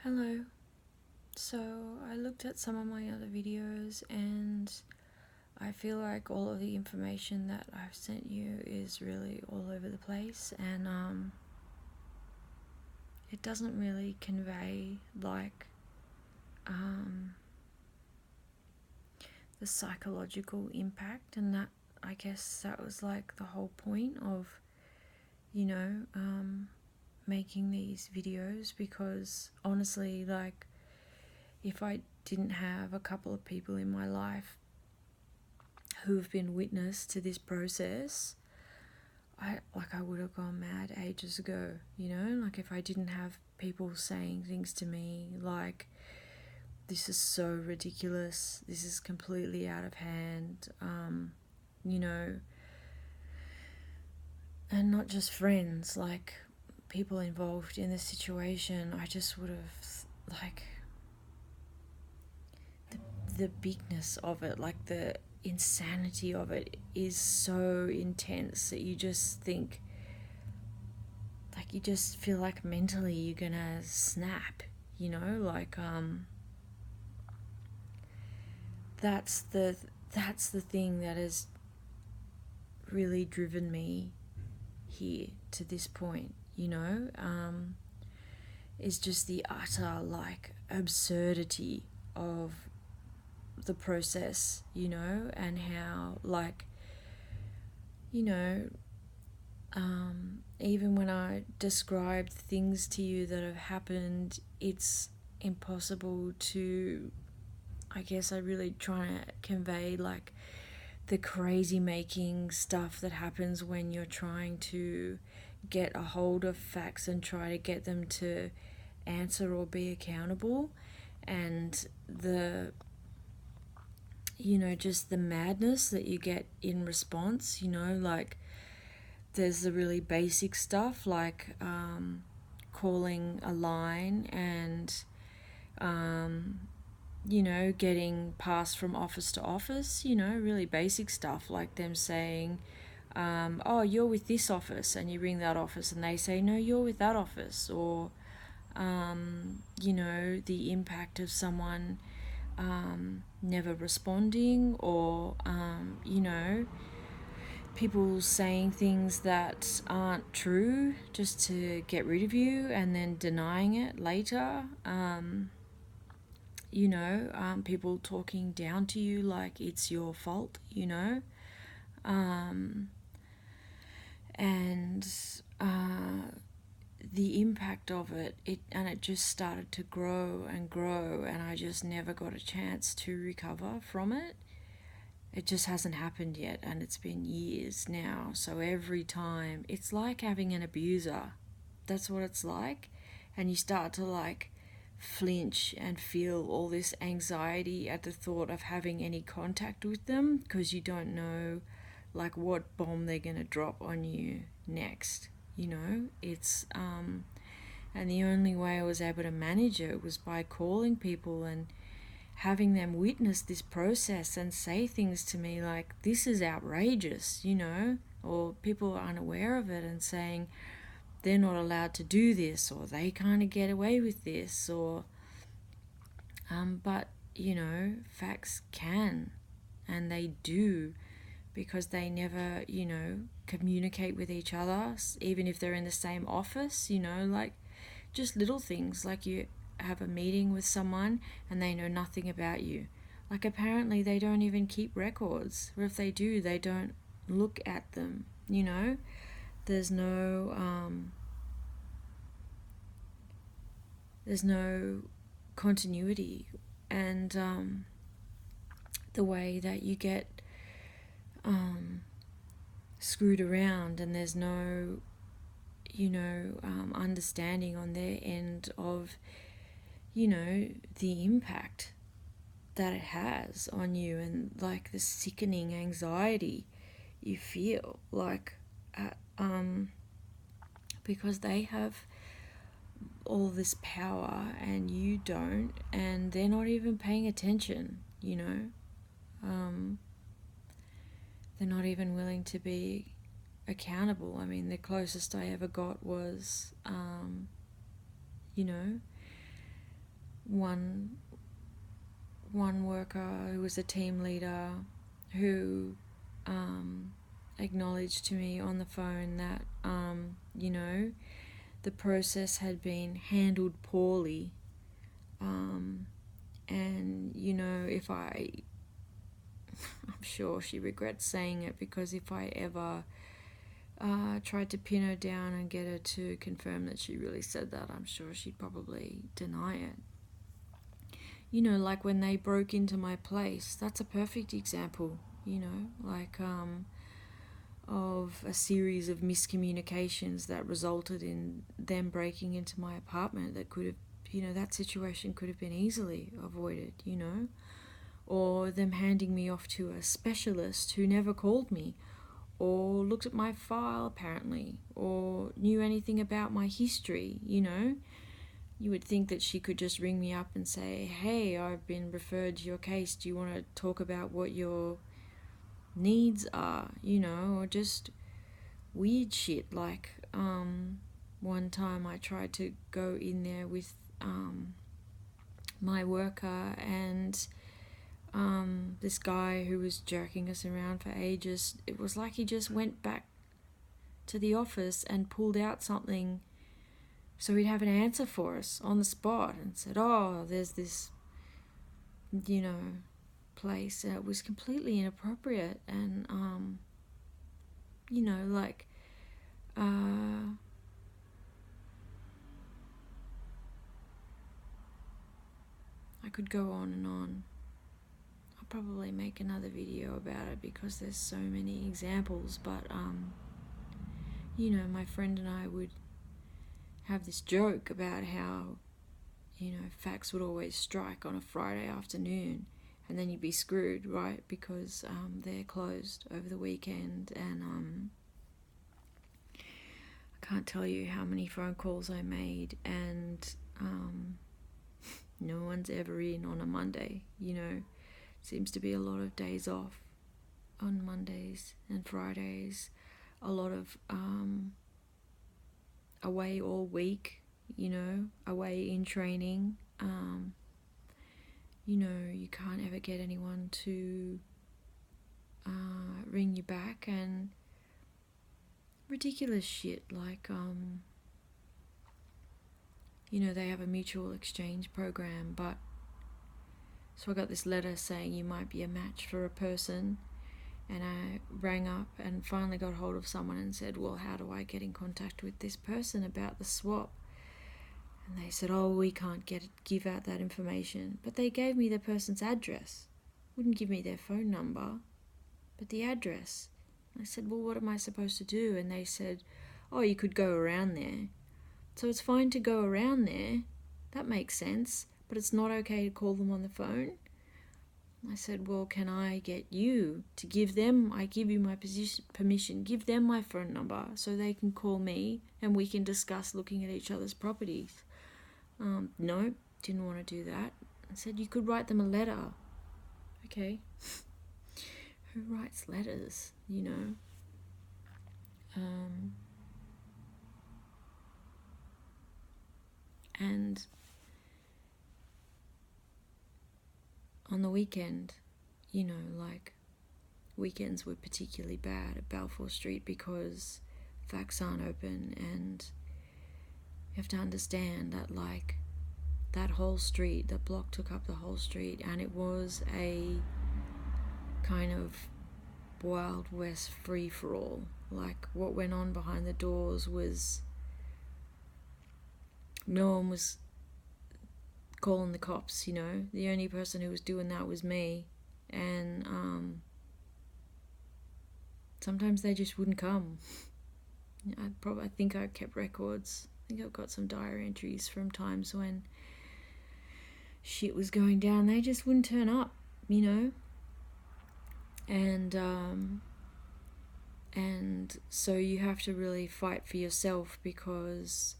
Hello. So I looked at some of my other videos and I feel like all of the information that I've sent you is really all over the place, and it doesn't really convey like um, the psychological impact, and that I guess that was like the whole point of making these videos, because honestly, like, if I didn't have a couple of people in my life who've been witness to this process, I would have gone mad ages ago, like if I didn't have people saying things to me like, this is so ridiculous, this is completely out of hand, you know, and not just friends, like people involved in the situation. I just would have, like, the bigness of it, like the insanity of it is so intense that you just think, like, you just feel like mentally you're gonna snap, like that's the thing that has really driven me here to this point, is just the utter, like, absurdity of the process, and how, like, even when I describe things to you that have happened, it's impossible to, I guess I really try to convey, like, the crazy making stuff that happens when you're trying to get a hold of facts and try to get them to answer or be accountable, and just the madness that you get in response, like, there's the really basic stuff like calling a line and getting passed from office to office, really basic stuff like them saying, oh, you're with this office, and you ring that office and they say, no, you're with that office. Or the impact of someone never responding, or people saying things that aren't true just to get rid of you and then denying it later. People talking down to you like it's your fault, and the impact of it just started to grow and grow, and I just never got a chance to recover from it. It just hasn't happened yet, and it's been years now. So every time, it's like having an abuser. That's what it's like. And you start to, like, flinch and feel all this anxiety at the thought of having any contact with them, because you don't know, like, what bomb they're going to drop on you next. It's and the only way I was able to manage it was by calling people and having them witness this process and say things to me like, this is outrageous, or people are unaware of it and saying they're not allowed to do this, or they kind of get away with this, or but facts can, and they do, because they never communicate with each other, even if they're in the same office, like, just little things like you have a meeting with someone and they know nothing about you. Like, apparently they don't even keep records, or if they do, they don't look at them, There's no continuity, and the way that you get screwed around, and there's no understanding on their end of the impact that it has on you, and, like, the sickening anxiety you feel, like, because they have all this power and you don't, and they're not even paying attention, they're not even willing to be accountable. I mean, the closest I ever got was, one worker who was a team leader who acknowledged to me on the phone that the process had been handled poorly, and if I'm sure she regrets saying it, because if I ever tried to pin her down and get her to confirm that she really said that, I'm sure she'd probably deny it. Like when they broke into my place, that's a perfect example, of a series of miscommunications that resulted in them breaking into my apartment that could have, that situation could have been easily avoided, or them handing me off to a specialist who never called me or looked at my file apparently or knew anything about my history. You would think that she could just ring me up and say, hey, I've been referred to your case, do you want to talk about what your needs are, or just weird shit. Like one time I tried to go in there with my worker, and this guy who was jerking us around for ages, it was like he just went back to the office and pulled out something so he'd have an answer for us on the spot, and said, oh, there's this place, and it was completely inappropriate. And I could go on and on. I'll probably make another video about it because there's so many examples, but my friend and I would have this joke about how facts would always strike on a Friday afternoon, and then you'd be screwed, right? Because they're closed over the weekend. And I can't tell you how many phone calls I made, and no one's ever in on a Monday. Seems to be a lot of days off on Mondays and Fridays, a lot of away all week, away in training. You can't ever get anyone to ring you back, and ridiculous shit like they have a mutual exchange program, but so I got this letter saying you might be a match for a person, and I rang up and finally got hold of someone and said, well, how do I get in contact with this person about the swap? And they said, oh, we can't give out that information. But they gave me the person's address. Wouldn't give me their phone number, but the address. I said, well, what am I supposed to do? And they said, oh, you could go around there. So it's fine to go around there. That makes sense. But it's not okay to call them on the phone. I said, well, can I get you to give them, I give you my permission, give them my phone number so they can call me and we can discuss looking at each other's properties. No, didn't want to do that. I said, you could write them a letter. Okay. Who writes letters, and on the weekend, weekends were particularly bad at Balfour Street because facts aren't open, and you have to understand that that whole street, that block took up the whole street, and it was a kind of Wild West free-for-all. Like, what went on behind the doors was, no one was calling the cops, the only person who was doing that was me, and sometimes they just wouldn't come. I think I kept records. I think I've got some diary entries from times when shit was going down. They just wouldn't turn up, and so you have to really fight for yourself, because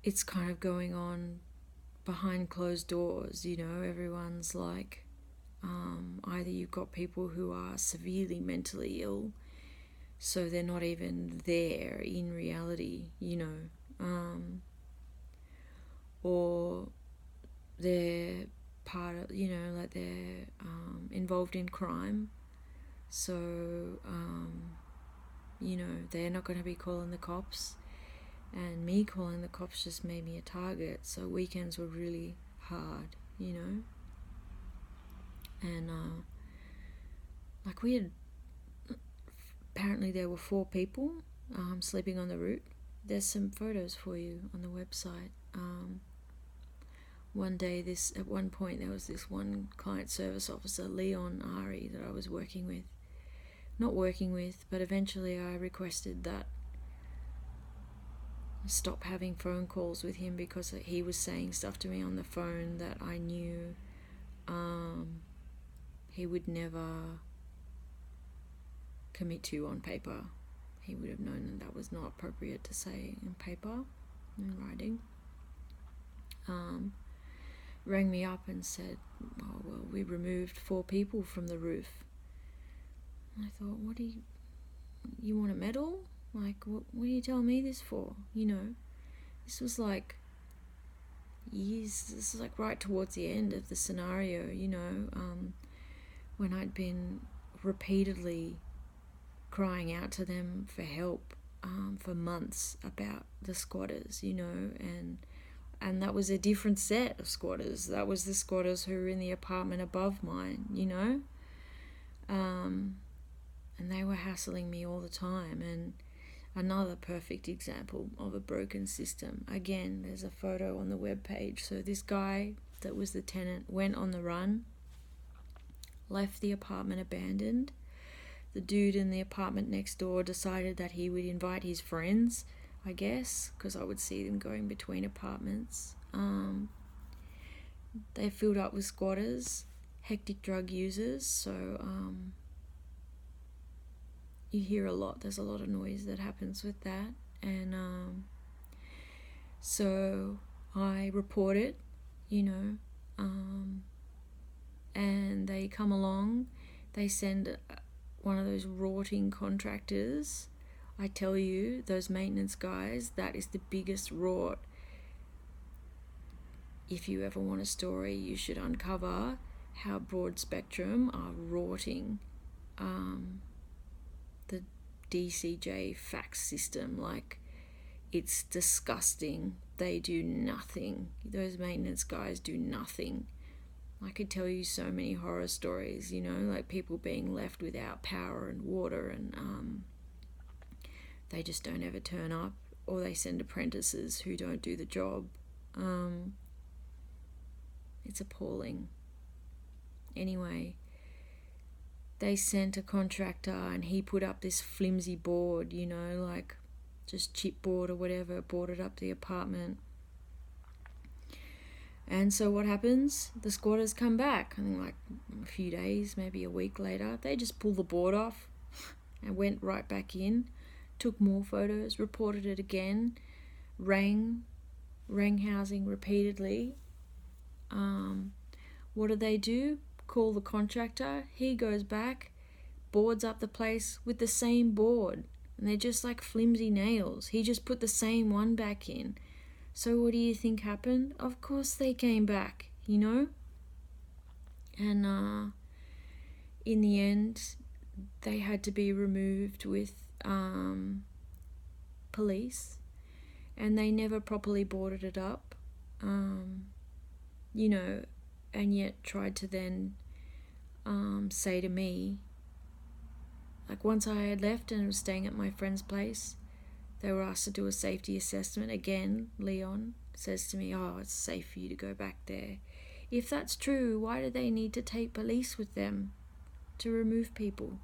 it's kind of going on behind closed doors. Everyone's like, either you've got people who are severely mentally ill, so they're not even there in reality, or they're part of, like they're involved in crime. So, they're not going to be calling the cops. And me calling the cops just made me a target. So weekends were really hard, And, we had, apparently there were 4 people sleeping on the roof. There's some photos for you on the website. At one point there was this one client service officer, Leon Ari, that I was not working with, but eventually I requested that I stop having phone calls with him because he was saying stuff to me on the phone that I knew he would never commit to on paper. He would have known that was not appropriate to say in paper, in writing. Rang me up and said, "Oh, well, we removed 4 people from the roof." And I thought, what do you want a medal? Like, what are you telling me this for? This was like years, this is like right towards the end of the scenario, when I'd been repeatedly crying out to them for help for months about the squatters, and that was a different set of squatters. That was the squatters who were in the apartment above mine, and they were hassling me all the time. And another perfect example of a broken system. Again, there's a photo on the webpage. So this guy that was the tenant went on the run, left the apartment abandoned. The dude in the apartment next door decided that he would invite his friends, I guess, because I would see them going between apartments. They filled up with squatters, hectic drug users, so you hear a lot. There's a lot of noise that happens with that. And so I report it, and they come along. They send one of those rorting contractors. I tell you, those maintenance guys, that is the biggest rort. If you ever want a story, you should uncover how Broad Spectrum are rorting the DCJ fax system. Like, it's disgusting. They do nothing. Those maintenance guys do nothing. I could tell you so many horror stories, like people being left without power and water, and they just don't ever turn up, or they send apprentices who don't do the job. It's appalling. Anyway, they sent a contractor and he put up this flimsy board, like just chipboard or whatever, boarded up the apartment. And so what happens? The squatters come back, I think like a few days, maybe a week later. They just pull the board off and went right back in, took more photos, reported it again, rang housing repeatedly. What do? Call the contractor. He goes back, boards up the place with the same board, and they're just like flimsy nails. He just put the same one back in. So what do you think happened? Of course they came back, And in the end, they had to be removed with police, and they never properly boarded it up, and yet tried to then say to me, like once I had left and was staying at my friend's place, they were asked to do a safety assessment. Again, Leon says to me, "Oh, it's safe for you to go back there." If that's true, why do they need to take police with them to remove people,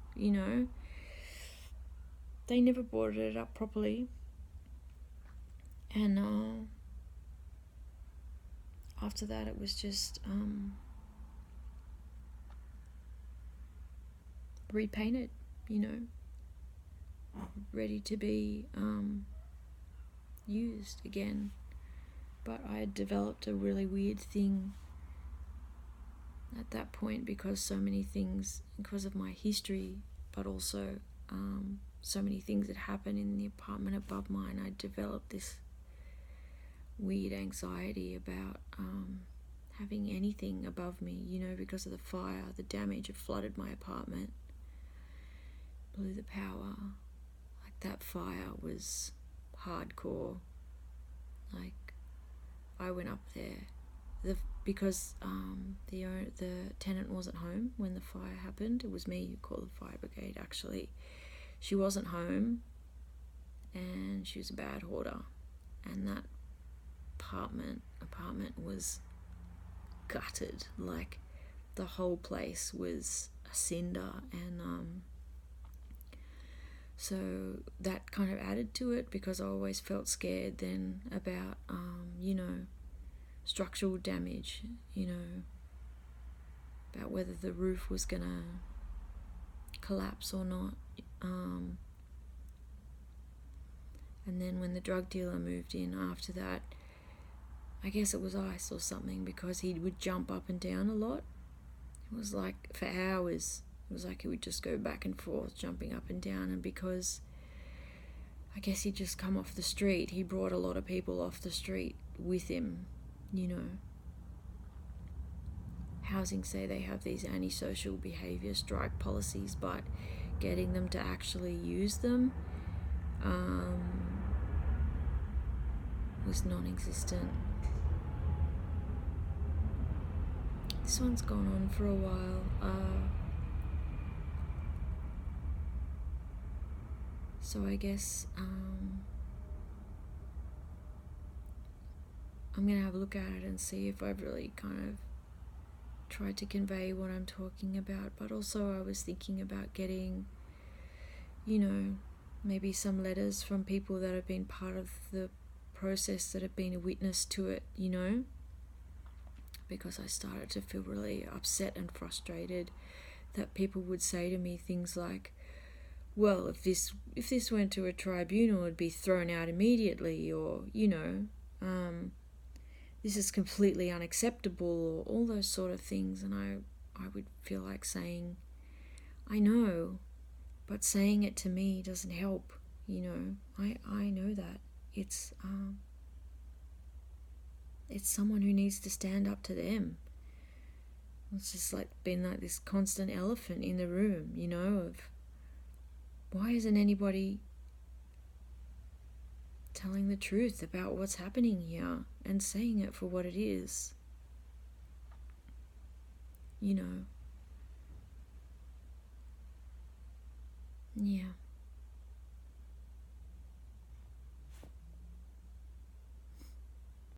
They never boarded it up properly. And after that, it was just repainted, ready to be used again. But I had developed a really weird thing at that point because so many things, because of my history, but also so many things that happened in the apartment above mine. I developed this weird anxiety about having anything above me, because of the fire, the damage. It flooded my apartment, blew the power. Like, that fire was hardcore. Like, I went up there because the tenant wasn't home when the fire happened. It was me who called the fire brigade, actually. She wasn't home, and she was a bad hoarder, and that apartment was gutted. Like, the whole place was a cinder, and so that kind of added to it, because I always felt scared then about structural damage, about whether the roof was gonna collapse or not. And then when the drug dealer moved in after that, I guess it was ice or something, because he would jump up and down a lot. It was like for hours. It was like he would just go back and forth, jumping up and down. And because I guess he'd just come off the street, he brought a lot of people off the street with him, Housing say they have these antisocial behaviour strike policies, but getting them to actually use them was non-existent. This one's gone on for a while. So I guess I'm going to have a look at it and see if I've really kind of tried to convey what I'm talking about. But also I was thinking about getting, maybe some letters from people that have been part of the process, that have been a witness to it, because I started to feel really upset and frustrated that people would say to me things like, well, if this went to a tribunal, it'd be thrown out immediately, or, this is completely unacceptable, or all those sort of things. And I would feel like saying, I know, but saying it to me doesn't help, I know that. It's someone who needs to stand up to them. It's just like been like this constant elephant in the room, of why isn't anybody telling the truth about what's happening here and saying it for what it is? Yeah.